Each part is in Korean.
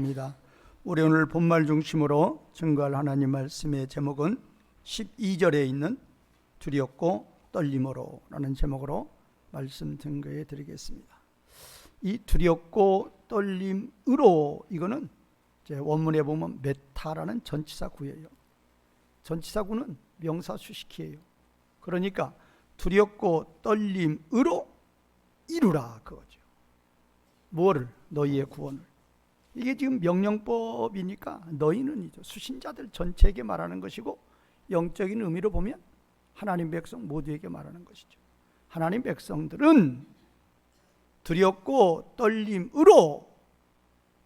감사합니다. 우리 오늘 본말 중심으로 증거할 하나님 말씀의 제목은 12절에 있는 두렵고 떨림으로 라는 제목으로 말씀 증거해 드리겠습니다. 이 두렵고 떨림으로, 이거는 이제 원문에 보면 메타라는 전치사 구예요. 전치사 구는 명사 수식이에요. 그러니까 두렵고 떨림으로 이루라 그거죠. 뭐를? 너희의 구원을. 이게 지금 명령법이니까 너희는 이제 수신자들 전체에게 말하는 것이고, 영적인 의미로 보면 하나님 백성 모두에게 말하는 것이죠. 하나님 백성들은 두렵고 떨림으로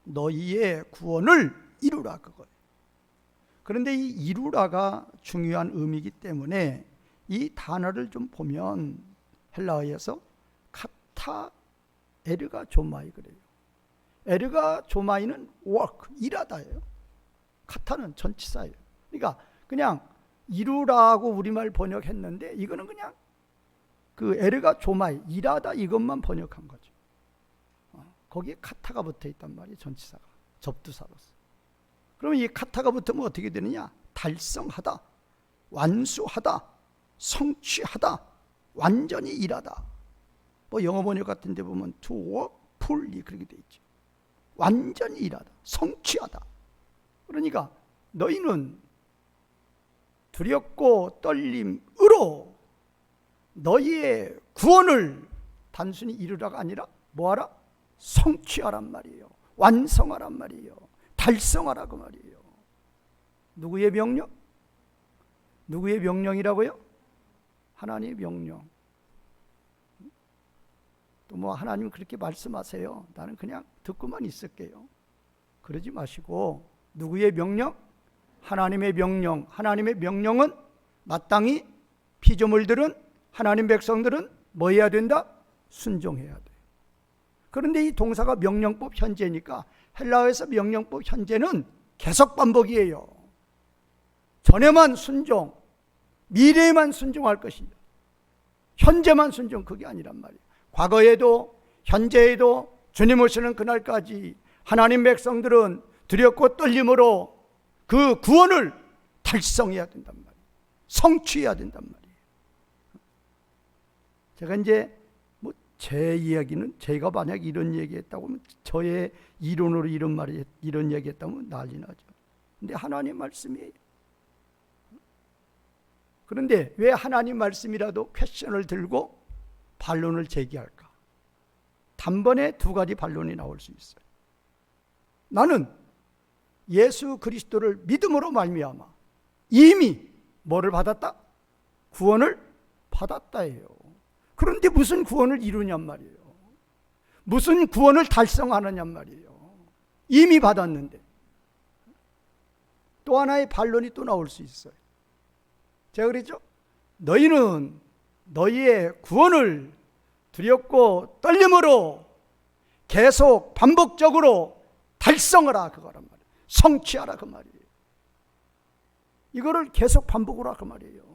너희의 구원을 이루라 그거예요. 그런데 이 이루라가 중요한 의미이기 때문에 이 단어를 좀 보면 헬라어에서 카타 에르가 조마이 그래요. 에르가 조마이는 work, 일하다예요. 카타는 전치사예요. 그러니까 그냥 이루라고 우리말 번역했는데, 이거는 그냥 그 에르가 조마이, 일하다 이것만 번역한 거죠. 거기에 카타가 붙어 있단 말이에요. 전치사가 접두사로서. 그러면 이 카타가 붙으면 어떻게 되느냐? 달성하다, 완수하다, 성취하다, 완전히 일하다. 뭐 영어 번역 같은 데 보면 to work fully 그렇게 돼 있죠. 완전히 일하다, 성취하다. 그러니까 너희는 두렵고 떨림으로 너희의 구원을 단순히 이루라가 아니라 뭐하라? 성취하란 말이에요. 완성하란 말이에요. 달성하라고 말이에요. 누구의 명령? 누구의 명령이라고요? 하나님의 명령. 또 뭐 하나님 그렇게 말씀하세요, 나는 그냥 듣고만 있을게요, 그러지 마시고 누구의 명령? 하나님의 명령. 하나님의 명령은 마땅히 피조물들은, 하나님 백성들은 뭐 해야 된다? 순종해야 돼. 그런데 이 동사가 명령법 현재니까 헬라어에서 명령법 현재는 계속 반복이에요. 전에만 순종, 미래에만 순종할 것이냐, 현재만 순종, 그게 아니란 말이에요. 과거에도 현재에도 주님 오시는 그날까지 하나님 백성들은 두렵고 떨림으로 그 구원을 달성해야 된단 말이에요. 성취해야 된단 말이에요. 제가 이제 뭐 제 이야기는, 제가 만약 이런 얘기했다고 하면, 저의 이론으로 이런 얘기했다면 난리 나죠. 근데 하나님 말씀이에요. 그런데 왜 하나님 말씀이라도 퀘션을 들고 반론을 제기할까? 단번에 두 가지 반론이 나올 수 있어요. 나는 예수 그리스도를 믿음으로 말미암아 이미 뭐를 받았다? 구원을 받았다예요. 그런데 무슨 구원을 이루냔 말이에요. 무슨 구원을 달성하느냔 말이에요. 이미 받았는데. 또 하나의 반론이 또 나올 수 있어요. 제가 그랬죠? 너희는 너희의 구원을 두렵고 떨림으로 계속 반복적으로 달성하라 그거란 말이에요. 성취하라 그 말이에요. 이거를 계속 반복으로 하라 그 말이에요.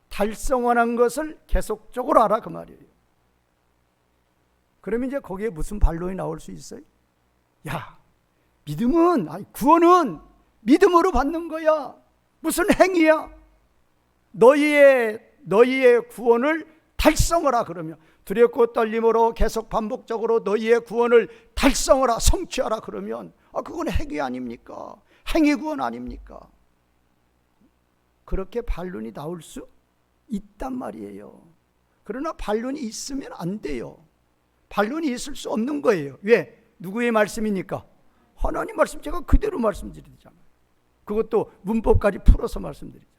달성하는 것을 계속적으로 하라 그 말이에요. 그러면 이제 거기에 무슨 반론이 나올 수 있어요? 야, 믿음은, 아니 구원은 믿음으로 받는 거야. 무슨 행위야? 너희의 구원을 달성하라 그러면, 두렵고 떨림으로 계속 반복적으로 너희의 구원을 달성하라, 성취하라 그러면, 그건 행위 아닙니까? 행위 구원 아닙니까? 그렇게 반론이 나올 수 있단 말이에요. 그러나 반론이 있으면 안 돼요. 반론이 있을 수 없는 거예요. 왜? 누구의 말씀이니까? 하나님 말씀, 제가 그대로 말씀드리잖아요. 그것도 문법까지 풀어서 말씀드리죠.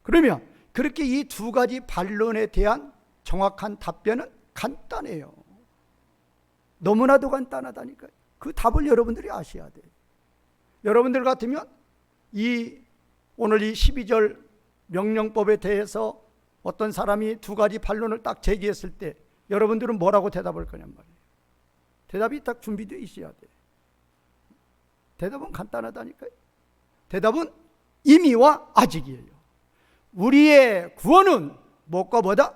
그러면 그렇게 이 두 가지 반론에 대한 정확한 답변은 간단해요. 너무나도 간단하다니까요. 그 답을 여러분들이 아셔야 돼요. 여러분들 같으면 오늘 이 12절 명령법에 대해서 어떤 사람이 두 가지 반론을 딱 제기했을 때 여러분들은 뭐라고 대답할 거냔 말이에요. 대답이 딱 준비되어 있어야 돼요. 대답은 간단하다니까요. 대답은 이미와 아직이에요. 우리의 구원은 무엇과 뭐다?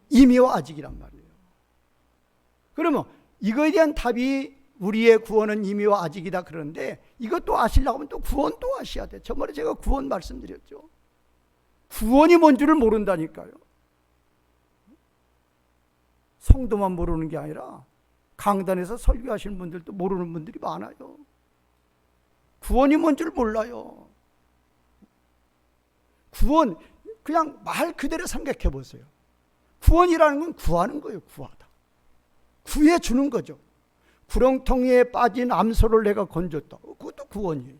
이미와 아직이란 말이에요. 그러면 이거에 대한 답이 우리의 구원은 이미와 아직이다 그러는데 이것도 아시려고 하면 또 구원도 아셔야 돼. 저번에 제가 구원 말씀드렸죠. 구원이 뭔 줄을 모른다니까요. 성도만 모르는 게 아니라 강단에서 설교하시는 분들도 모르는 분들이 많아요. 구원이 뭔 줄 몰라요. 구원, 그냥 말 그대로 생각해 보세요. 구원이라는 건 구하는 거예요. 구하다. 구해주는 거죠. 구렁텅이에 빠진 암소를 내가 건졌다. 그것도 구원이에요.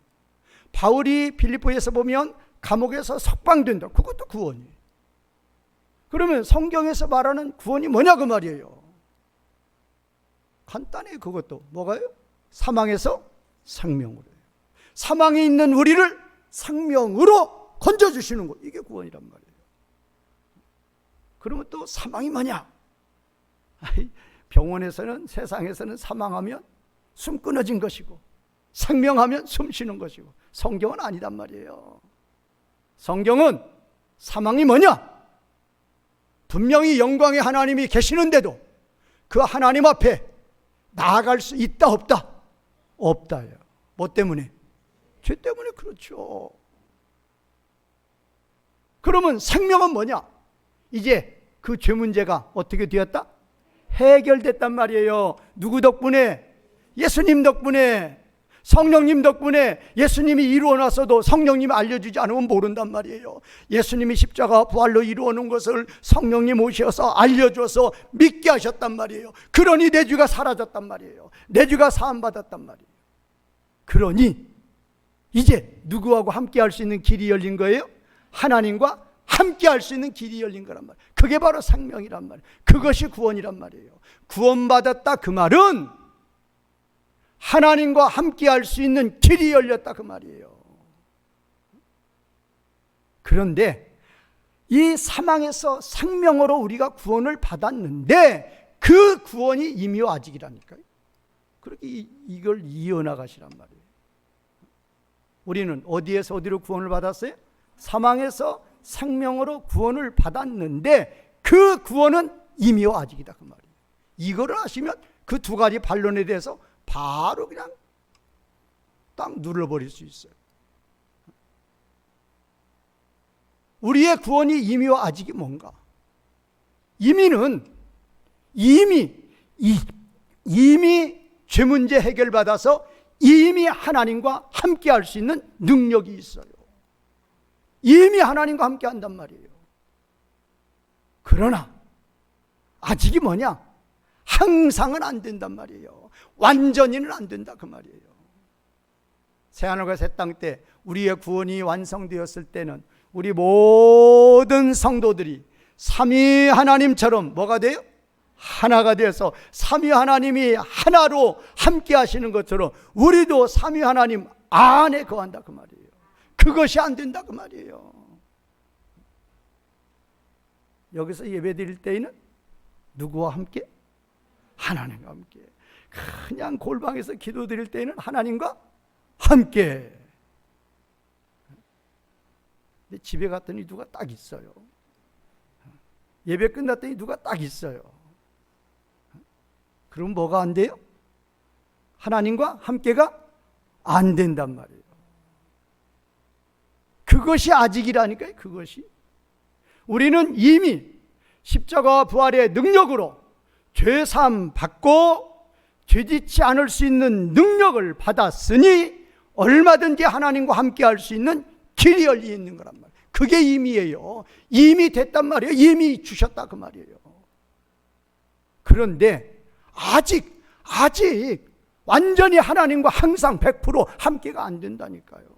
바울이 빌립보에서 보면 감옥에서 석방된다. 그것도 구원이에요. 그러면 성경에서 말하는 구원이 뭐냐 그 말이에요. 간단해요. 그것도 뭐가요? 사망에서 생명으로. 사망에 있는 우리를 생명으로 건져주시는 거. 이게 구원이란 말이에요. 그러면 또 사망이 뭐냐? 병원에서는, 세상에서는 사망하면 숨 끊어진 것이고 생명하면 숨 쉬는 것이고, 성경은 아니단 말이에요. 성경은 사망이 뭐냐? 분명히 영광의 하나님이 계시는데도 그 하나님 앞에 나아갈 수 있다 없다? 없다예요. 뭐 때문에? 죄 때문에. 그렇죠. 그러면 생명은 뭐냐? 이제 그 죄 문제가 어떻게 되었다? 해결됐단 말이에요. 누구 덕분에? 예수님 덕분에, 성령님 덕분에. 예수님이 이루어놨어도 성령님이 알려주지 않으면 모른단 말이에요. 예수님이 십자가 부활로 이루어놓은 것을 성령님 오셔서 알려줘서 믿게 하셨단 말이에요. 그러니 내 죄가 사라졌단 말이에요. 내 죄가 사함받았단 말이에요. 그러니 이제 누구하고 함께 할 수 있는 길이 열린 거예요? 하나님과 함께 할 수 있는 길이 열린 거란 말이에요. 그게 바로 생명이란 말이에요. 그것이 구원이란 말이에요. 구원받았다 그 말은 하나님과 함께 할 수 있는 길이 열렸다 그 말이에요. 그런데 이 사망에서 생명으로 우리가 구원을 받았는데 그 구원이 이미와 아직이라니까요. 그렇게 이걸 이어나가시란 말이에요. 우리는 어디에서 어디로 구원을 받았어요? 사망에서 생명으로 구원을 받았는데 그 구원은 이미와 아직이다 그 말이에요. 이거를 아시면 그 두 가지 반론에 대해서 바로 그냥 딱 눌러버릴 수 있어요. 우리의 구원이 이미와 아직이 뭔가? 이미는 이미 죄 문제 해결받아서 이미 하나님과 함께 할 수 있는 능력이 있어요. 이미 하나님과 함께 한단 말이에요. 그러나 아직이 뭐냐? 항상은 안 된단 말이에요. 완전히는 안 된다 그 말이에요. 새하늘과 새 땅 때 우리의 구원이 완성되었을 때는 우리 모든 성도들이 삼위 하나님처럼 뭐가 돼요? 하나가 되어서 삼위 하나님이 하나로 함께 하시는 것처럼 우리도 삼위 하나님 안에 거한다 그 말이에요. 그것이 안 된다 그 말이에요. 여기서 예배 드릴 때에는 누구와 함께? 하나님과 함께. 그냥 골방에서 기도 드릴 때에는 하나님과 함께. 근데 집에 갔더니 누가 딱 있어요. 예배 끝났더니 누가 딱 있어요. 그럼 뭐가 안 돼요? 하나님과 함께가 안 된단 말이에요. 그것이 아직이라니까요. 그것이. 우리는 이미 십자가 부활의 능력으로 죄사함 받고 죄짓지 않을 수 있는 능력을 받았으니 얼마든지 하나님과 함께 할 수 있는 길이 열려 있는 거란 말이에요. 그게 이미예요. 이미 됐단 말이에요. 이미 주셨다 그 말이에요. 그런데 아직 완전히 하나님과 항상 100% 함께가 안 된다니까요.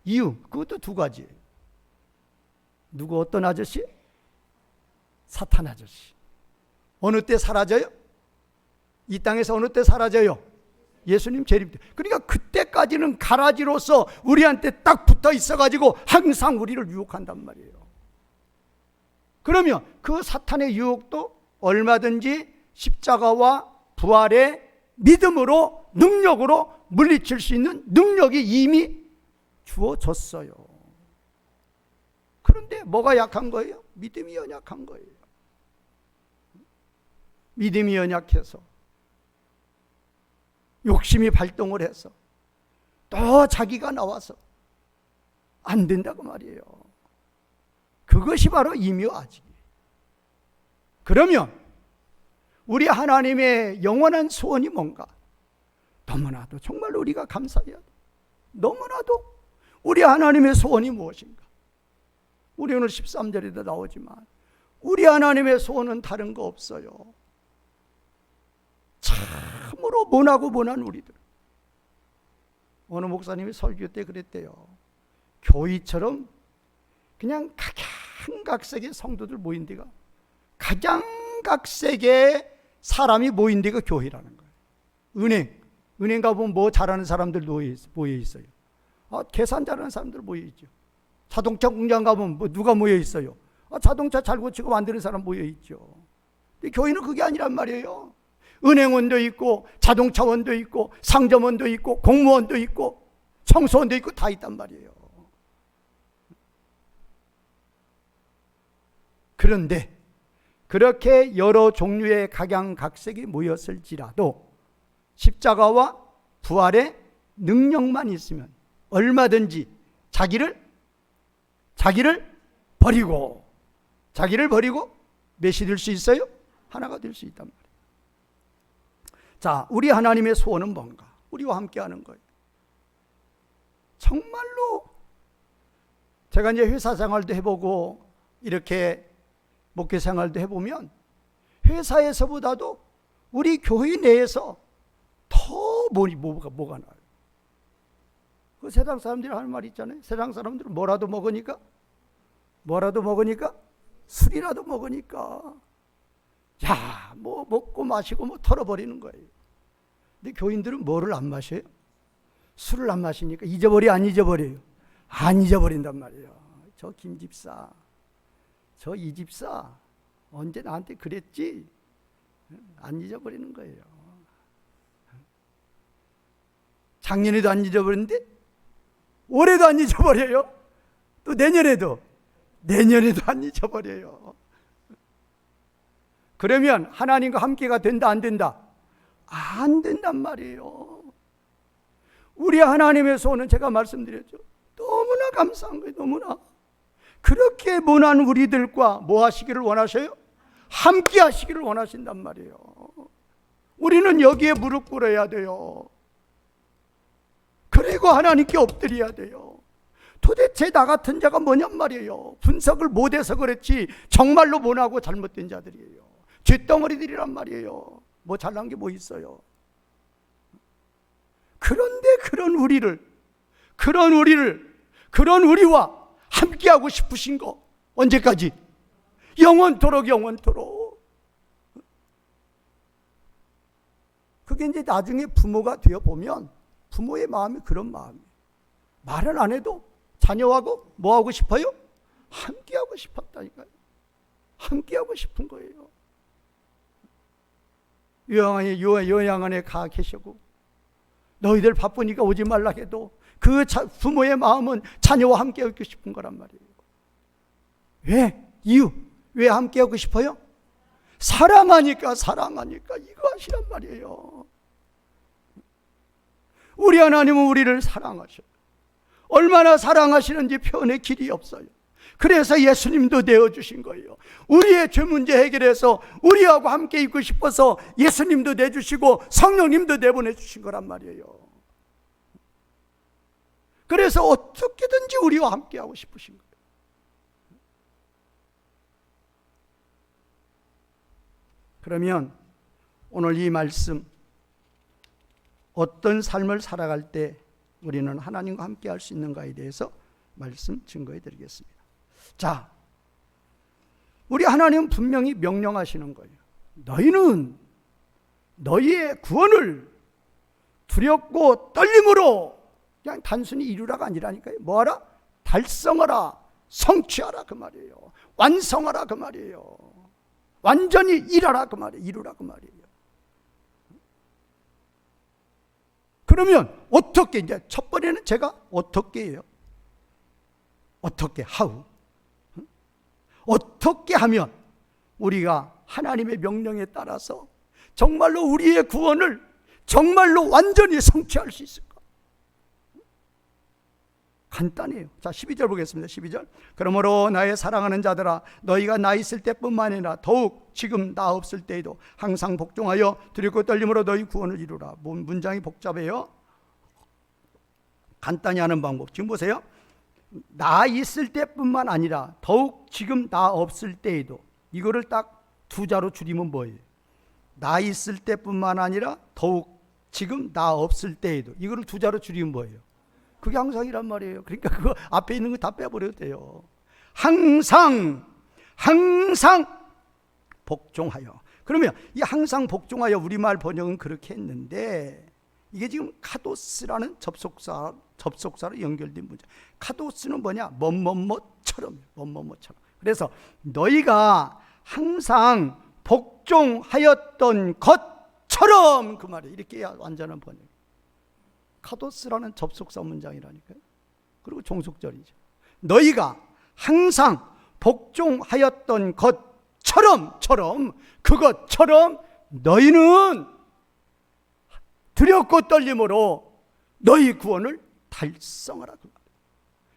이유, 그것도 두 가지예요. 누구 어떤 아저씨? 사탄 아저씨. 어느 때 사라져요? 이 땅에서 어느 때 사라져요? 예수님 재림 때. 그러니까 그때까지는 가라지로서 우리한테 딱 붙어 있어가지고 항상 우리를 유혹한단 말이에요. 그러면 그 사탄의 유혹도 얼마든지 십자가와 부활의 믿음으로, 능력으로 물리칠 수 있는 능력이 이미 주어졌어요. 그런데 뭐가 약한 거예요? 믿음이 연약한 거예요. 믿음이 연약해서 욕심이 발동을 해서 또 자기가 나와서 안 된다고 말이에요. 그것이 바로 임요아직이에요. 그러면 우리 하나님의 영원한 소원이 뭔가? 너무나도 정말 우리가 감사해야 돼. 너무나도 우리 하나님의 소원이 무엇인가? 우리 오늘 13절에도 나오지만 우리 하나님의 소원은 다른 거 없어요. 참으로 모난 우리들. 어느 목사님이 설교 때 그랬대요. 교회처럼 그냥 각양각색의 성도들 모인 데가, 각양각색의 사람이 모인 데가 교회라는 거예요. 은행 가보면 뭐 잘하는 사람들 모여 있어요. 계산 잘하는 사람들 모여 있죠. 자동차 공장 가보면 누가 모여 있어요. 자동차 잘 고치고 만드는 사람 모여 있죠. 근데 교회는 그게 아니란 말이에요. 은행원도 있고 자동차원도 있고 상점원도 있고 공무원도 있고 청소원도 있고 다 있단 말이에요. 그런데 그렇게 여러 종류의 각양각색이 모였을지라도 십자가와 부활의 능력만 있으면 얼마든지 자기를 버리고 몇이 될 수 있어요? 하나가 될 수 있단 말이에요. 자, 우리 하나님의 소원은 뭔가? 우리와 함께 하는 거예요. 정말로 제가 이제 회사 생활도 해보고 이렇게 목회 생활도 해보면 회사에서보다도 우리 교회 내에서 더 뭐가 나요. 그 세상 사람들이 하는 말이 있잖아요. 세상 사람들은 뭐라도 먹으니까 술이라도 먹으니까 뭐 먹고 마시고 뭐 털어버리는 거예요. 근데 교인들은 뭐를 안 마셔요? 술을 안 마시니까 안 잊어버려요? 안 잊어버린단 말이에요. 저 김집사, 저 이집사 언제 나한테 그랬지? 안 잊어버리는 거예요. 작년에도 안 잊어버렸는데 올해도 안 잊어버려요. 또 내년에도 안 잊어버려요. 그러면 하나님과 함께가 된다 안 된다? 안 된단 말이에요. 우리 하나님의 소원은 제가 말씀드렸죠. 너무나 감사한 거예요. 너무나. 그렇게 모난 우리들과 뭐 하시기를 원하셔요? 함께 하시기를 원하신단 말이에요. 우리는 여기에 무릎 꿇어야 돼요. 그리고 하나님께 엎드려야 돼요. 도대체 나 같은 자가 뭐냔 말이에요. 분석을 못해서 그렇지 정말로 모나고 잘못된 자들이에요. 쇳덩어리들이란 말이에요. 뭐 잘난 게 뭐 있어요. 그런데 그런 우리와 함께하고 싶으신 거 언제까지? 영원토록. 그게 이제 나중에 부모가 되어 보면 부모의 마음이 그런 마음이에요. 말은 안 해도 자녀하고 뭐 하고 싶어요? 함께하고 싶었다니까요. 함께하고 싶은 거예요. 요양원에 가 계시고 너희들 바쁘니까 오지 말라 해도 그 부모의 마음은 자녀와 함께하고 싶은 거란 말이에요. 왜? 이유? 왜 함께하고 싶어요? 사랑하니까 이거 하시란 말이에요. 우리 하나님은 우리를 사랑하셔요. 얼마나 사랑하시는지 표현의 길이 없어요. 그래서 예수님도 내어주신 거예요. 우리의 죄 문제 해결해서 우리하고 함께 있고 싶어서 예수님도 내주시고 성령님도 내보내주신 거란 말이에요. 그래서 어떻게든지 우리와 함께 하고 싶으신 거예요. 그러면 오늘 이 말씀, 어떤 삶을 살아갈 때 우리는 하나님과 함께 할 수 있는가에 대해서 말씀 증거해 드리겠습니다. 자, 우리 하나님은 분명히 명령하시는 거예요. 너희는 너희의 구원을 두렵고 떨림으로 그냥 단순히 이루라가 아니라니까요. 뭐하라? 달성하라, 성취하라 그 말이에요. 완성하라 그 말이에요. 완전히 일하라 그 말이에요. 이루라 그 말이에요. 그러면 어떻게, 이제 첫 번째는 제가 어떻게 해요? 어떻게, how? 어떻게 하면 우리가 하나님의 명령에 따라서 정말로 우리의 구원을 정말로 완전히 성취할 수 있을까? 간단해요. 자, 12절 보겠습니다. 12절. 그러므로 나의 사랑하는 자들아, 너희가 나 있을 때뿐만 아니라 더욱 지금 나 없을 때에도 항상 복종하여 두렵고 떨림으로 너희 구원을 이루라. 문장이 복잡해요. 간단히 하는 방법. 지금 보세요. 나 있을 때뿐만 아니라 더욱 지금 나 없을 때에도, 이거를 딱 두 자로 줄이면 뭐예요? 나 있을 때뿐만 아니라 더욱 지금 나 없을 때에도, 이거를 두 자로 줄이면 뭐예요? 그게 항상이란 말이에요. 그러니까 그거 앞에 있는 거 다 빼버려도 돼요. 항상 복종하여. 그러면 이 항상 복종하여 우리말 번역은 그렇게 했는데, 이게 지금 카도스라는 접속사로 연결된 문제. 카도스는 뭐냐? 뭐뭐뭐처럼. 그래서 너희가 항상 복종하였던 것처럼, 그 말이에요. 이렇게 완전한 번역. 카도스라는 접속사 문장이라니까요. 그리고 종속절이죠. 너희가 항상 복종하였던 것처럼, 그것처럼 너희는 두렵고 떨림으로 너희 구원을 달성하라.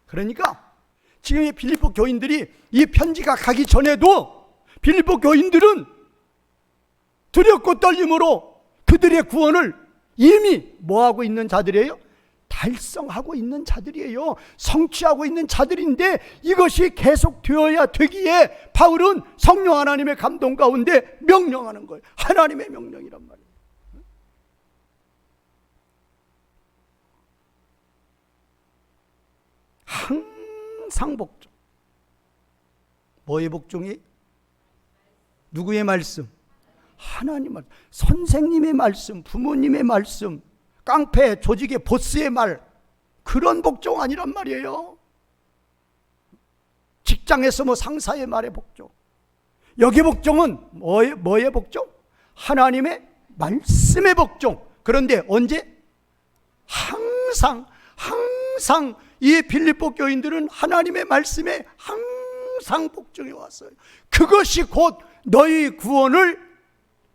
그러니까 지금 이 빌립보 교인들이 이 편지가 가기 전에도 빌립보 교인들은 두렵고 떨림으로 그들의 구원을 이미 뭐하고 있는 자들이에요? 달성하고 있는 자들이에요. 성취하고 있는 자들인데, 이것이 계속 되어야 되기에 바울은 성령 하나님의 감동 가운데 명령하는 거예요. 하나님의 명령이란 말이에요. 항상 복종. 뭐의 복종이? 누구의 말씀? 하나님 말씀. 선생님의 말씀, 부모님의 말씀, 깡패 조직의 보스의 말, 그런 복종 아니란 말이에요. 직장에서 뭐 상사의 말에 복종. 여기 복종은 뭐의 복종? 하나님의 말씀의 복종. 그런데 언제? 항상 이 빌립보 교인들은 하나님의 말씀에 항상 복종해 왔어요. 그것이 곧 너희 구원을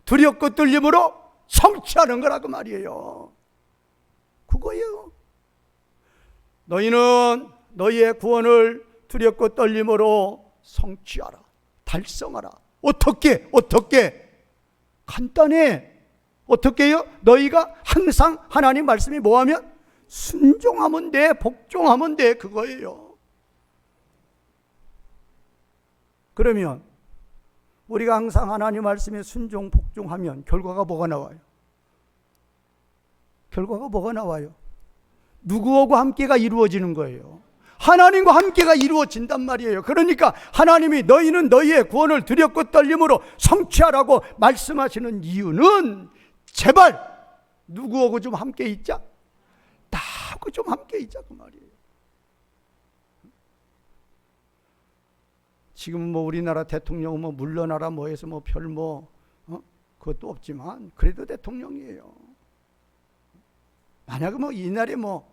두렵고 떨림으로 성취하는 거라고 말이에요. 그거예요. 너희는 너희의 구원을 두렵고 떨림으로 성취하라. 달성하라. 어떻게? 간단해. 어떻게 해요? 너희가 항상 하나님 말씀이 뭐하면? 순종하면 돼. 복종하면 돼. 그거예요. 그러면 우리가 항상 하나님 말씀에 순종, 복종하면 결과가 뭐가 나와요? 결과가 뭐가 나와요? 누구하고 함께가 이루어지는 거예요. 하나님과 함께가 이루어진단 말이에요. 그러니까 하나님이 너희는 너희의 구원을 두렵고 떨림으로 성취하라고 말씀하시는 이유는, 제발 누구하고 좀 함께 있자? 나하고 좀 함께 있자, 그 말이에요. 지금 뭐 우리나라 대통령 뭐 물러나라 뭐 해서 뭐 별 그것도 없지만 그래도 대통령이에요. 만약에 뭐 이날에 뭐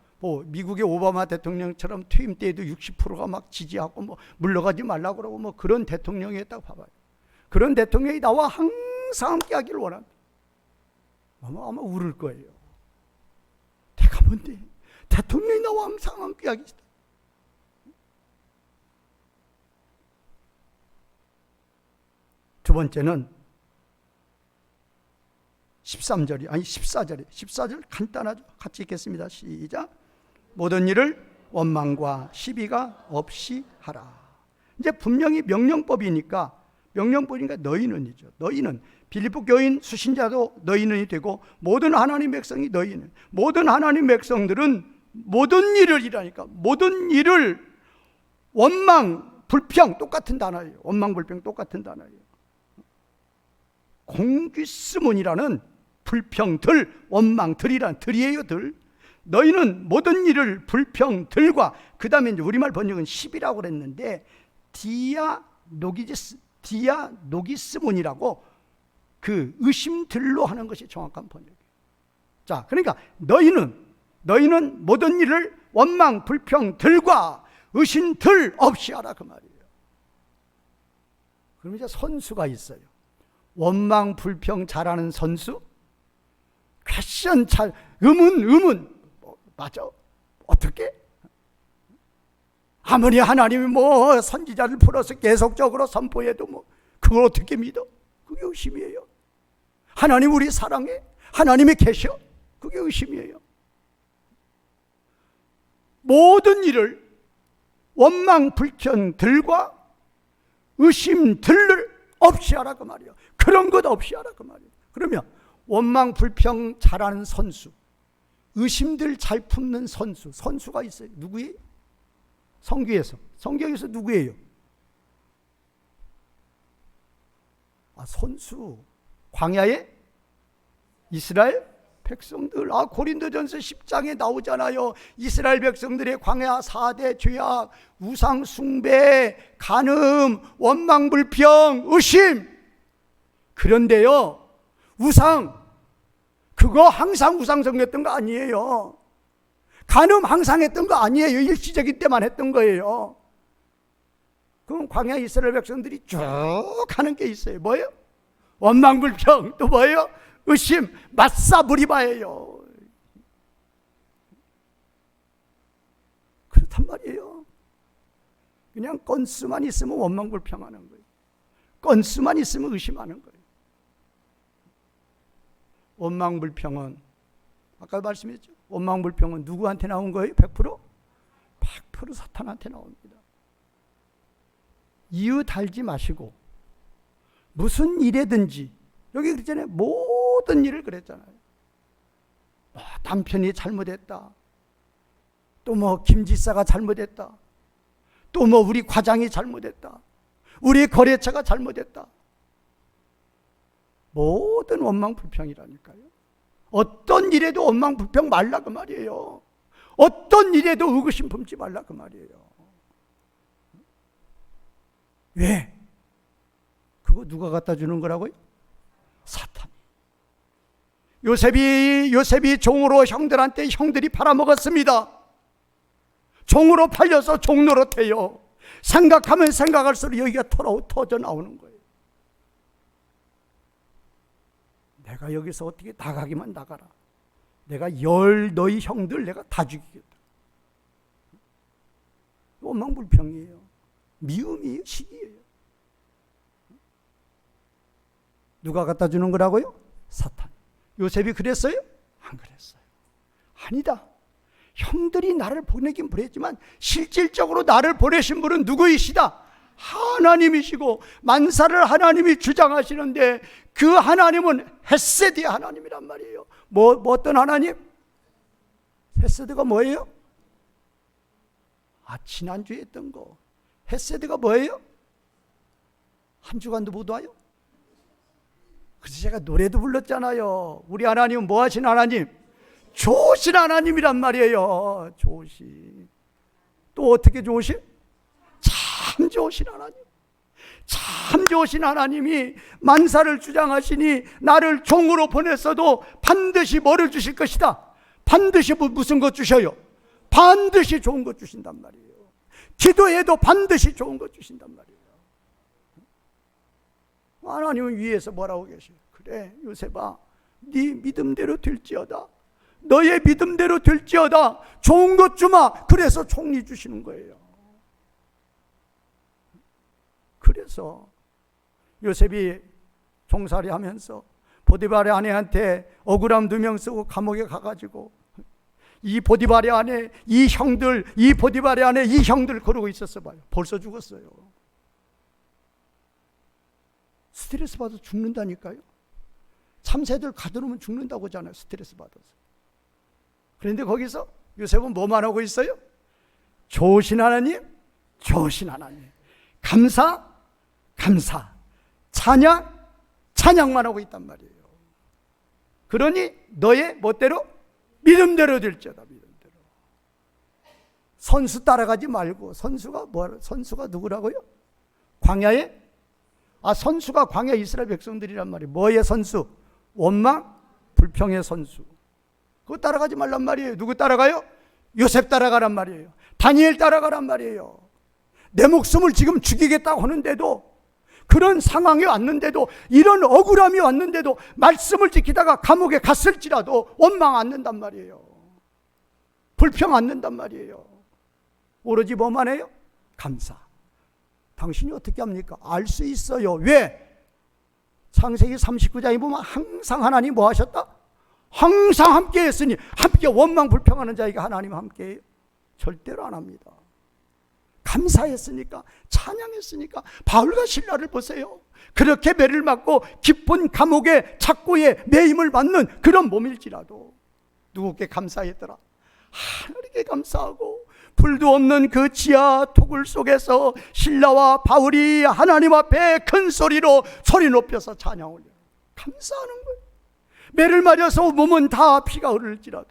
미국의 오바마 대통령처럼 퇴임 때에도 60%가 막 지지하고 뭐 물러가지 말라고 그러고 뭐 그런 대통령이었다고 봐봐요. 그런 대통령이 나와 항상 함께 하기를 원합니다. 아마 울을 거예요. 내가 뭔데 대통령이 나와 항상 함께 하기 싫다. 두 번째는 14절 간단하죠. 같이 읽겠습니다. 시작. 모든 일을 원망과 시비가 없이 하라. 이제 분명히 명령법이니까 너희는이죠. 너희는 빌립보 교인 수신자도 너희는이 되고, 모든 하나님 백성이 너희는, 모든 하나님 백성들은 모든 일을 이라니까, 모든 일을 원망, 불평 똑같은 단어예요. 원망, 불평 똑같은 단어예요. 공귀스문이라는 불평들, 원망들이란 들이에요, 들. 너희는 모든 일을 불평들과, 그 다음에 이제 우리말 번역은 시비라고 그랬는데 디아노기스문이라고 그 의심들로 하는 것이 정확한 번역이에요. 자, 그러니까 너희는 모든 일을 원망, 불평들과 의심들 없이 하라, 그 말이에요. 그럼 이제 선수가 있어요. 원망, 불평 잘하는 선수, 퀘션 잘 의문 맞아. 어떻게? 아무리 하나님이 뭐 선지자를 풀어서 계속적으로 선포해도 뭐 그걸 어떻게 믿어? 그게 의심이에요. 하나님 우리 사랑해? 하나님이 계셔? 그게 의심이에요. 모든 일을 원망 불평들과 의심들을 없이 하라 그 말이에요. 그런 것 없이 하라 그 말이에요. 그러면 원망 불평 잘하는 선수, 의심들 잘 품는 선수가 있어요. 누구예요? 성경에서 누구예요? 선수, 광야의 이스라엘 백성들. 고린도전서 10장에 나오잖아요. 이스라엘 백성들의 광야 4대 죄악, 우상 숭배, 간음, 원망 불평, 의심. 그런데요, 그거 항상 우상 섬겼던 거 아니에요. 간음 항상 했던 거 아니에요. 일시적인 때만 했던 거예요. 그럼 광야 이스라엘 백성들이 쭉 하는 게 있어요. 뭐예요? 원망 불평. 또 뭐예요? 의심, 맞사부리바예요. 그렇단 말이에요. 그냥 건수만 있으면 원망 불평하는 거예요. 건수만 있으면 의심하는 거예요. 원망 불평은 아까 말씀했죠. 원망 불평은 누구한테 나온 거예요? 100%? 100% 사탄한테 나옵니다. 이유 달지 마시고 무슨 일이든지, 여기 그랬잖아요. 모든 일을 그랬잖아요. 남편이 잘못했다. 또 김지사가 잘못했다. 또 우리 과장이 잘못했다. 우리 거래처가 잘못했다. 모든 원망 불평이라니까요. 어떤 일에도 원망 불평 말라 그 말이에요. 어떤 일에도 의구심 품지 말라 그 말이에요. 왜? 그거 누가 갖다 주는 거라고요? 사탄. 요셉이 종으로 형들이 팔아먹었습니다. 종으로 팔려서 종노릇해요. 생각하면 생각할수록 여기가 터져 나오는 거예요. 내가 여기서 어떻게 나가기만 나가라. 내가 너희 형들 내가 다 죽이겠다. 원망불평이에요. 미움이에요. 시기예요. 누가 갖다 주는 거라고요? 사탄. 요셉이 그랬어요? 안 그랬어요. 아니다. 형들이 나를 보내긴 보냈지만 실질적으로 나를 보내신 분은 누구이시다? 하나님이시고 만사를 하나님이 주장하시는데 그 하나님은 헤세드의 하나님이란 말이에요. 어떤 하나님? 헤세드가 뭐예요? 지난주에 했던 거. 헤세드가 뭐예요? 한 주간도 못 와요? 그래서 제가 노래도 불렀잖아요. 우리 하나님은 뭐 하신 하나님? 좋으신 하나님이란 말이에요. 좋으신. 또 어떻게 좋으신? 참 좋으신 하나님. 참 좋으신 하나님이 만사를 주장하시니 나를 종으로 보냈어도 반드시 뭐를 주실 것이다. 반드시 무슨 것 주셔요? 반드시 좋은 것 주신단 말이에요. 기도해도 반드시 좋은 것 주신단 말이에요. 하나님은 위에서 뭐라고 계셔요? 그래 요셉아, 네 믿음대로 될지어다. 너의 믿음대로 될지어다. 좋은 것 주마. 그래서 총리 주시는 거예요. 그래서 요셉이 종살이 하면서 보디발의 아내한테 억울함 2명 쓰고 감옥에 가가지고 이 보디발의 아내, 이 보디발의 아내, 이 형들 그러고 있었어 봐요. 벌써 죽었어요. 스트레스 받아서 죽는다니까요. 참새들 가둬놓으면 죽는다고 하잖아요. 스트레스 받아서. 그런데 거기서 요셉은 뭐만 하고 있어요? 좋으신 하나님, 좋으신 하나님. 감사, 찬양만 하고 있단 말이에요. 그러니 너의 멋대로 믿음대로 될지어다. 믿음대로. 선수 따라가지 말고. 선수가 누구라고요? 광야의 선수가 광야 이스라엘 백성들이란 말이에요. 뭐의 선수? 원망, 불평의 선수. 그거 따라가지 말란 말이에요. 누구 따라가요? 요셉 따라가란 말이에요. 다니엘 따라가란 말이에요. 내 목숨을 지금 죽이겠다고 하는데도 그런 상황이 왔는데도, 이런 억울함이 왔는데도 말씀을 지키다가 감옥에 갔을지라도 원망 않는단 말이에요. 불평 않는단 말이에요. 오로지 뭐만 해요? 감사. 당신이 어떻게 합니까? 알 수 있어요. 왜? 창세기 39장에 보면 항상 하나님 뭐 하셨다? 항상 함께 했으니, 함께 원망 불평하는 자에게 하나님 함께 해요? 절대로 안 합니다. 감사했으니까, 찬양했으니까. 바울과 실라를 보세요. 그렇게 매를 맞고 깊은 감옥의 착고에 매임을 받는 그런 몸일지라도 누구께 감사했더라? 하나님께 감사하고, 불도 없는 그 지하 토굴 속에서 실라와 바울이 하나님 앞에 큰 소리로 소리 높여서 찬양 올려요. 감사하는 거예요. 매를 맞아서 몸은 다 피가 흐를지라도,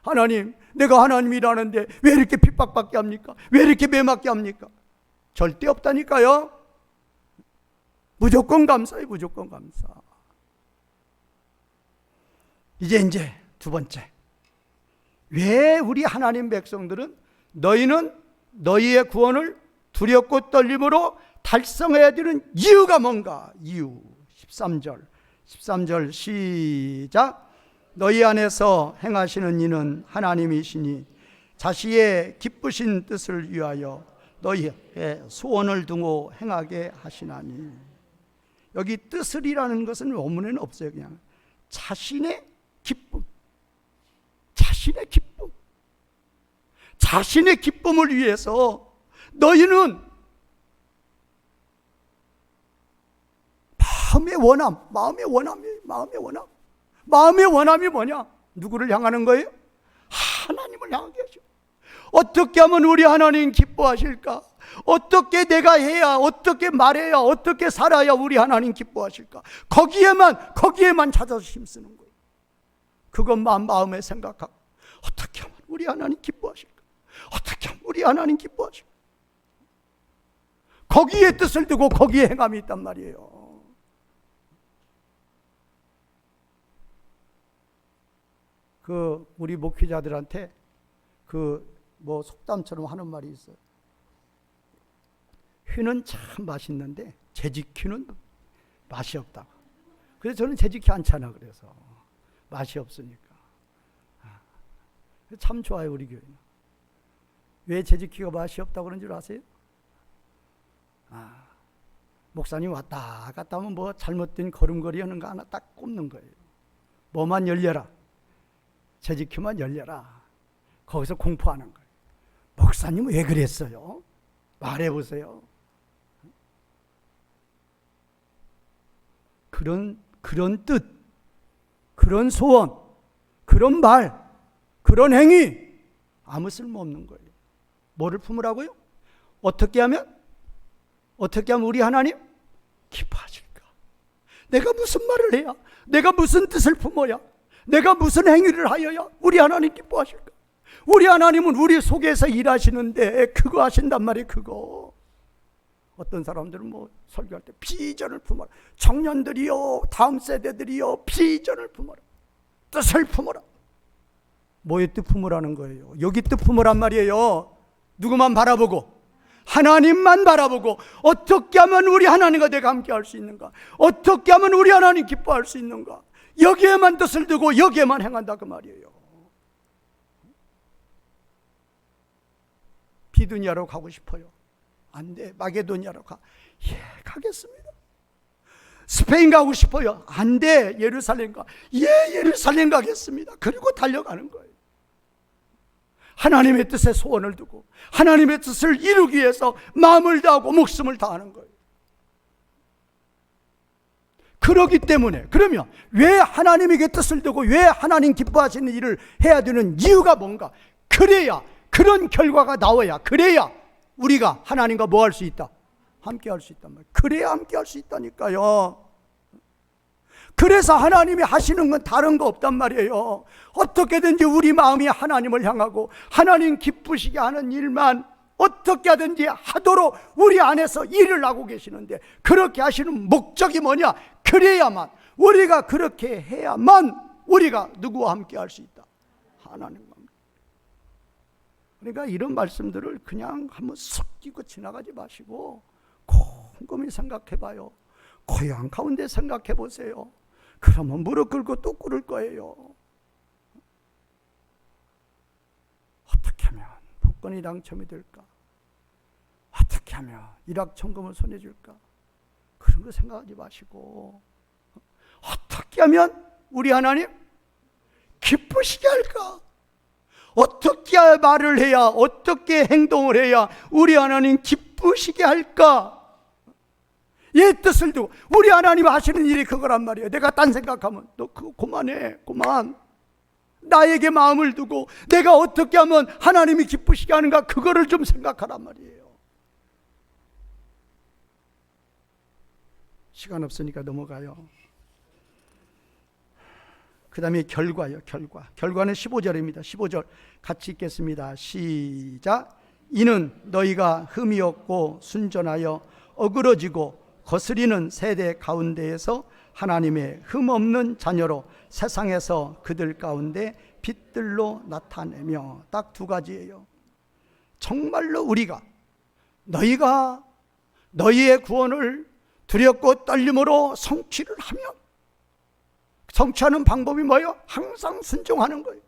하나님, 내가 하나님이라는데 왜 이렇게 핍박받게 합니까? 왜 이렇게 매 맞게 합니까? 절대 없다니까요. 무조건 감사해. 무조건 감사. 이제 두 번째, 왜 우리 하나님 백성들은 너희는 너희의 구원을 두렵고 떨림으로 달성해야 되는 이유가 뭔가? 이유 13절 시작. 너희 안에서 행하시는 이는 하나님이시니 자시의 기쁘신 뜻을 위하여 너희의 소원을 두고 행하게 하시나니. 여기 뜻을이라는 것은 원문에는 없어요. 그냥 자신의 기쁨, 자신의 기쁨, 자신의 기쁨을 위해서 너희는 마음의 원함이 뭐냐? 누구를 향하는 거예요? 하나님을 향하게 하죠. 어떻게 하면 우리 하나님 기뻐하실까? 어떻게 내가 해야, 어떻게 말해야, 어떻게 살아야 우리 하나님 기뻐하실까? 거기에만 찾아서 힘쓰는 거예요. 그것만 마음에 생각하고, 어떻게 하면 우리 하나님 기뻐하실까? 어떻게 하면 우리 하나님 기뻐하실까? 거기에 뜻을 두고 거기에 행함이 있단 말이에요. 우리 목회자들한테 속담처럼 하는 말이 있어요. 휘는 참 맛있는데 재직휘는 맛이 없다고. 그래서 저는 재직휘 않잖아. 그래서 맛이 없으니까. 참 좋아요, 우리 교회는. 왜 재직휘가 맛이 없다고 그런 줄 아세요? 목사님 왔다 갔다 하면 잘못된 걸음걸이 하는 거 하나 딱 꼽는 거예요. 뭐만 열려라, 재직휘만 열려라. 거기서 공포하는 거예요. 목사님 왜 그랬어요? 말해보세요. 그런 뜻, 그런 소원, 그런 말, 그런 행위 아무 쓸모없는 거예요. 뭐를 품으라고요? 어떻게 하면 우리 하나님 기뻐하실까? 내가 무슨 말을 해야, 내가 무슨 뜻을 품어야, 내가 무슨 행위를 하여야 우리 하나님 기뻐하실까? 우리 하나님은 우리 속에서 일하시는데 그거 하신단 말이에요. 그거. 어떤 사람들은 설교할 때 비전을 품어라. 청년들이요, 다음 세대들이요, 비전을 품어라. 뜻을 품어라. 뭐의 뜻 품으라는 거예요? 여기 뜻 품으란 말이에요. 누구만 바라보고? 하나님만 바라보고, 어떻게 하면 우리 하나님과 내가 함께 할 수 있는가? 어떻게 하면 우리 하나님 기뻐할 수 있는가? 여기에만 뜻을 두고 여기에만 행한다 그 말이에요. 비두니아로 가고 싶어요. 안 돼. 마게도니아로 가. 예, 가겠습니다. 스페인 가고 싶어요. 안 돼. 예루살렘 가. 예, 예루살렘 가겠습니다. 그리고 달려가는 거예요. 하나님의 뜻에 소원을 두고 하나님의 뜻을 이루기 위해서 마음을 다하고 목숨을 다하는 거예요. 그러기 때문에, 그러면 왜 하나님에게 뜻을 두고 왜 하나님 기뻐하시는 일을 해야 되는 이유가 뭔가? 그래야, 그런 결과가 나와야, 그래야 우리가 하나님과 뭐 할 수 있다? 함께 할 수 있단 말이에요. 그래야 함께 할 수 있다니까요. 그래서 하나님이 하시는 건 다른 거 없단 말이에요. 어떻게든지 우리 마음이 하나님을 향하고 하나님 기쁘시게 하는 일만 어떻게 하든지 하도록 우리 안에서 일을 하고 계시는데, 그렇게 하시는 목적이 뭐냐? 그래야만, 우리가 그렇게 해야만 우리가 누구와 함께 할 수 있다? 하나님과. 그러니까 이런 말씀들을 그냥 한번 쓱 끼고 지나가지 마시고 꼭 곰곰이 생각해 봐요. 고요한 가운데 생각해 보세요. 그러면 무릎 꿇고 또 꿇을 거예요. 어떻게 하면 복권이 당첨이 될까? 어떻게 하면 일확천금을 손에 줄까? 그런 거 생각하지 마시고, 어떻게 하면 우리 하나님 기쁘시게 할까? 어떻게 말을 해야, 어떻게 행동을 해야 우리 하나님 기쁘시게 할까? 이 뜻을 두고 우리 하나님 하시는 일이 그거란 말이에요. 내가 딴 생각하면 너 그거 그만해, 그만. 나에게 마음을 두고 내가 어떻게 하면 하나님이 기쁘시게 하는가, 그거를 좀 생각하란 말이에요. 시간 없으니까 넘어가요. 그 다음에 결과요. 결과는 15절입니다 15절 같이 읽겠습니다. 시작. 이는 너희가 흠이 없고 순전하여 어그러지고 거스리는 세대 가운데에서 하나님의 흠 없는 자녀로 세상에서 그들 가운데 빛들로 나타내며, 딱 두 가지예요. 정말로 우리가, 너희가 너희의 구원을 두렵고 떨림으로 성취를 하면, 성취하는 방법이 뭐예요? 항상 순종하는 거예요.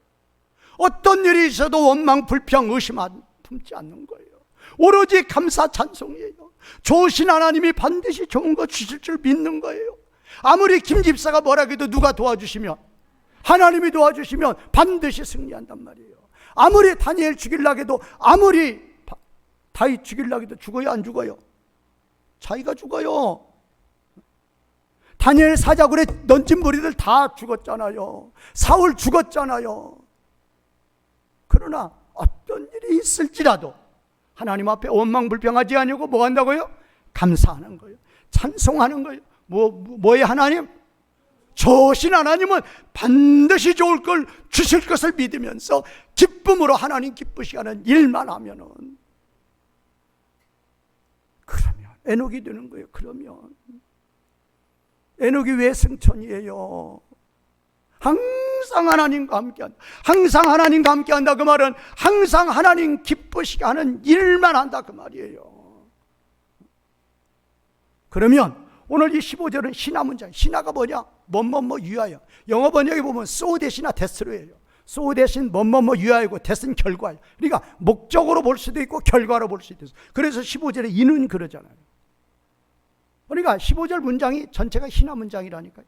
어떤 일이 있어도 원망, 불평, 의심 품지 않는 거예요. 오로지 감사 찬송이에요. 좋으신 하나님이 반드시 좋은 거 주실 줄 믿는 거예요. 아무리 김 집사가 뭐라 해도 누가 도와주시면, 하나님이 도와주시면 반드시 승리한단 말이에요. 아무리 다니엘 죽이려고 해도, 아무리 다윗 죽이려고 해도 죽어요, 안 죽어요? 자기가 죽어요. 다니엘 사자굴에 던진 무리들 다 죽었잖아요. 사울 죽었잖아요. 그러나 어떤 일이 있을지라도 하나님 앞에 원망불평하지 아니고 뭐 한다고요? 감사하는 거예요. 찬송하는 거예요. 뭐의 하나님? 좋으신 하나님은 반드시 좋을 걸 주실 것을 믿으면서 기쁨으로 하나님 기쁘시게 하는 일만 하면은, 그러면 에녹이 되는 거예요. 그러면 에녹이 왜 승천이에요? 항상 하나님과 함께한다. 항상 하나님과 함께한다 그 말은 항상 하나님 기쁘시게 하는 일만 한다 그 말이에요. 그러면 오늘 이 15절은 신화 문장. 신화가 뭐냐? 뭐뭐뭐 유하여. 영어 번역에 보면 so 대신나 that로예요. so 대신 뭐뭐뭐 유하여고 that은 결과예요. 그러니까 목적으로 볼 수도 있고 결과로 볼 수도 있어요. 그래서 15절에 이는 그러잖아요. 그러니까 15절 문장이 전체가 신화 문장이라니까요.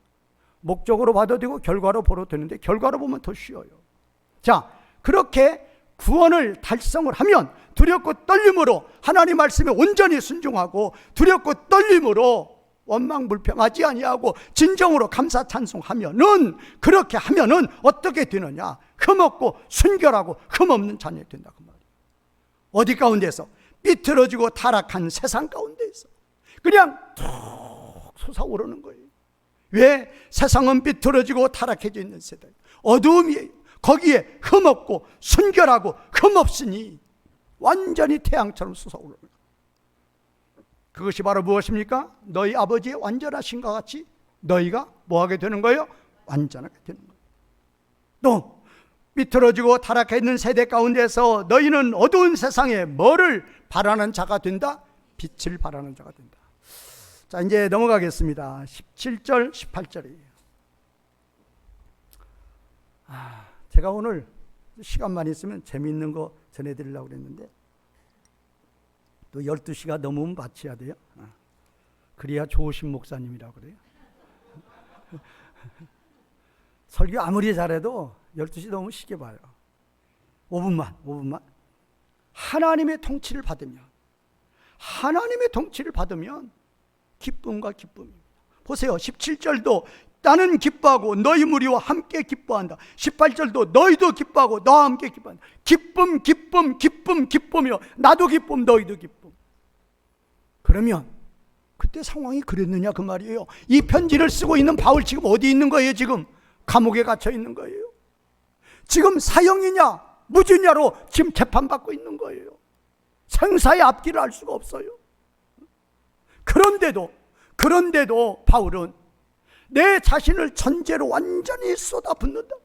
목적으로 봐도 되고 결과로 보도 되는데 결과로 보면 더 쉬워요. 자, 그렇게 구원을 달성을 하면 두렵고 떨림으로 하나님 말씀에 온전히 순종하고, 두렵고 떨림으로 원망불평하지 아니하고 진정으로 감사 찬송하면은, 그렇게 하면은 어떻게 되느냐? 흠없고 순결하고 흠없는 자녀가 된다 그 말이에요. 어디 가운데서? 삐뚤어지고 타락한 세상 가운데에서 그냥 툭 솟아오르는 거예요. 왜? 세상은 삐뚤어지고 타락해져 있는 세대, 어두움이에요. 거기에 흠없고 순결하고 흠없으니 완전히 태양처럼 솟아오르는 거예요. 그것이 바로 무엇입니까? 너희 아버지의 완전하신과 같이 너희가 뭐하게 되는 거예요? 완전하게 되는 거예요. 또 삐뚤어지고 타락해 있는 세대 가운데서 너희는 어두운 세상에 뭐를 바라는 자가 된다? 빛을 바라는 자가 된다. 자, 이제 넘어가겠습니다. 17절 18절이에요 제가 오늘 시간만 있으면 재미있는 거 전해드리려고 그랬는데 또 12시가 넘으면 마쳐야 돼요. 그래야 좋으신 목사님이라고 그래요. 설교 아무리 잘해도 12시 넘으면 시계 봐요. 5분만. 하나님의 통치를 받으면, 하나님의 통치를 받으면 기쁨과 기쁨입니다. 보세요. 17절도 나는 기뻐하고 너희 무리와 함께 기뻐한다. 18절도 너희도 기뻐하고 너와 함께 기뻐한다. 기쁨이요. 나도 기쁨, 너희도 기쁨. 그러면 그때 상황이 그랬느냐 그 말이에요. 이 편지를 쓰고 있는 바울 지금 어디 있는 거예요? 지금 감옥에 갇혀 있는 거예요. 지금 사형이냐 무죄냐로 지금 재판받고 있는 거예요. 생사의 앞길을 알 수가 없어요. 그런데도 바울은 내 자신을 전제로 완전히 쏟아붓는다.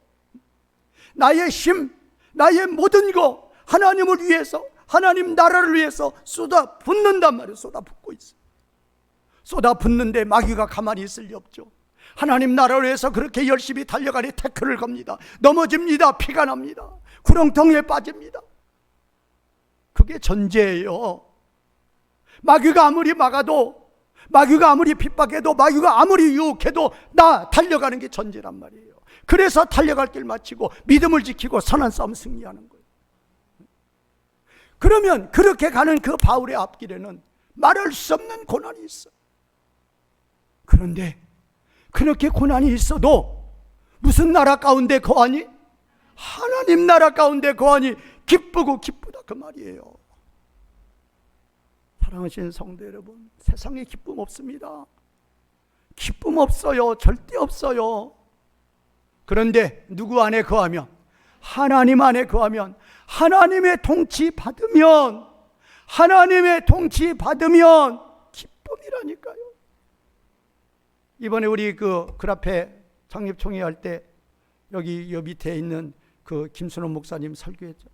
나의 힘, 나의 모든 거 하나님을 위해서, 하나님 나라를 위해서 쏟아붓는단 말이에요. 쏟아붓고 있어요. 쏟아붓는데 마귀가 가만히 있을 리 없죠. 하나님 나라를 위해서 그렇게 열심히 달려가니 태클을 겁니다. 넘어집니다. 피가 납니다. 구렁텅이에 빠집니다. 그게 전제예요. 마귀가 아무리 막아도, 마귀가 아무리 핍박해도, 마귀가 아무리 유혹해도 나 달려가는 게 전제란 말이에요. 그래서 달려갈 길 마치고 믿음을 지키고 선한 싸움 승리하는 거예요. 그러면 그렇게 가는 그 바울의 앞길에는 말할 수 없는 고난이 있어. 그런데 그렇게 고난이 있어도 무슨 나라 가운데 거하니? 하나님 나라 가운데 거하니 기쁘고 기쁘다, 그 말이에요. 사랑하시는 성도 여러분, 세상에 기쁨 없습니다. 기쁨 없어요. 절대 없어요. 그런데 누구 안에 거하면, 하나님 안에 거하면, 하나님의 통치 받으면, 하나님의 통치 받으면 기쁨이라니까요. 이번에 우리 그 앞에 창립총회 할 때 여기 요 밑에 있는 그 김순원 목사님 설교했죠.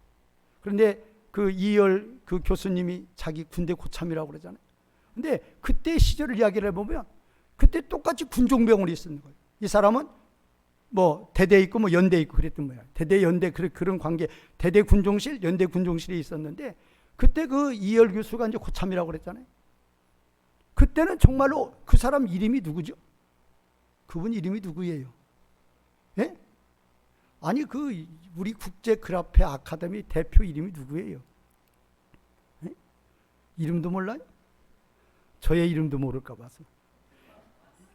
그런데 그 이열 그 교수님이 자기 군대 고참이라고 그러잖아요. 근데 그때 시절을 이야기를 해보면 그때 똑같이 군종병으로 있었는 거예요. 이 사람은 뭐 대대 있고 뭐 연대 있고 그랬던 거예요. 대대 연대 그런 관계, 대대 군종실, 연대 군종실에 있었는데 그때 그 이열 교수가 이제 고참이라고 그랬잖아요. 그때는 정말로 그 사람 이름이 누구죠? 그분 이름이 누구예요? 예? 아니 그 우리 국제 그라페 아카데미 대표 이름이 누구예요? 예? 이름도 몰라요? 저의 이름도 모를까 봐서.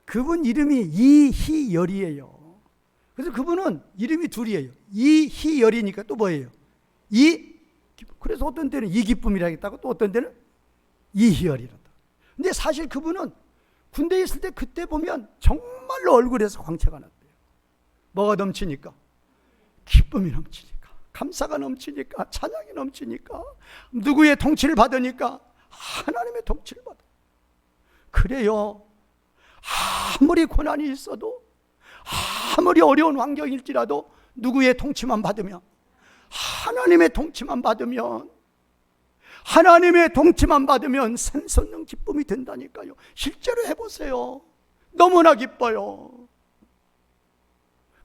그분 이름이 이희열이에요. 그래서 그분은 이름이 둘이에요. 이희열이니까 또 뭐예요? 그래서 어떤 때는 이기쁨이라 했다고 또 어떤 때는 이희열이라다. 근데 사실 그분은 군대에 있을 때 그때 보면 정말로 얼굴에서 광채가 났대요. 뭐가 넘치니까? 기쁨이 넘치니까, 감사가 넘치니까, 찬양이 넘치니까, 누구의 통치를 받으니까? 하나님의 통치를 받아. 그래요. 아무리 고난이 있어도, 아무리 어려운 환경일지라도 누구의 통치만 받으면, 하나님의 통치만 받으면, 하나님의 통치만 받으면 샘솟는 기쁨이 된다니까요. 실제로 해보세요. 너무나 기뻐요.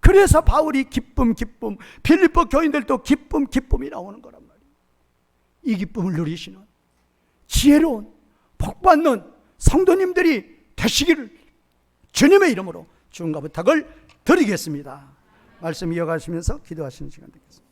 그래서 바울이 기쁨, 빌립보 교인들도 기쁨이 나오는 거란 말이에요. 이 기쁨을 누리시는 지혜로운 복받는 성도님들이 되시기를 주님의 이름으로 주님과 부탁을 드리겠습니다. 말씀 이어가시면서 기도하시는 시간 되겠습니다.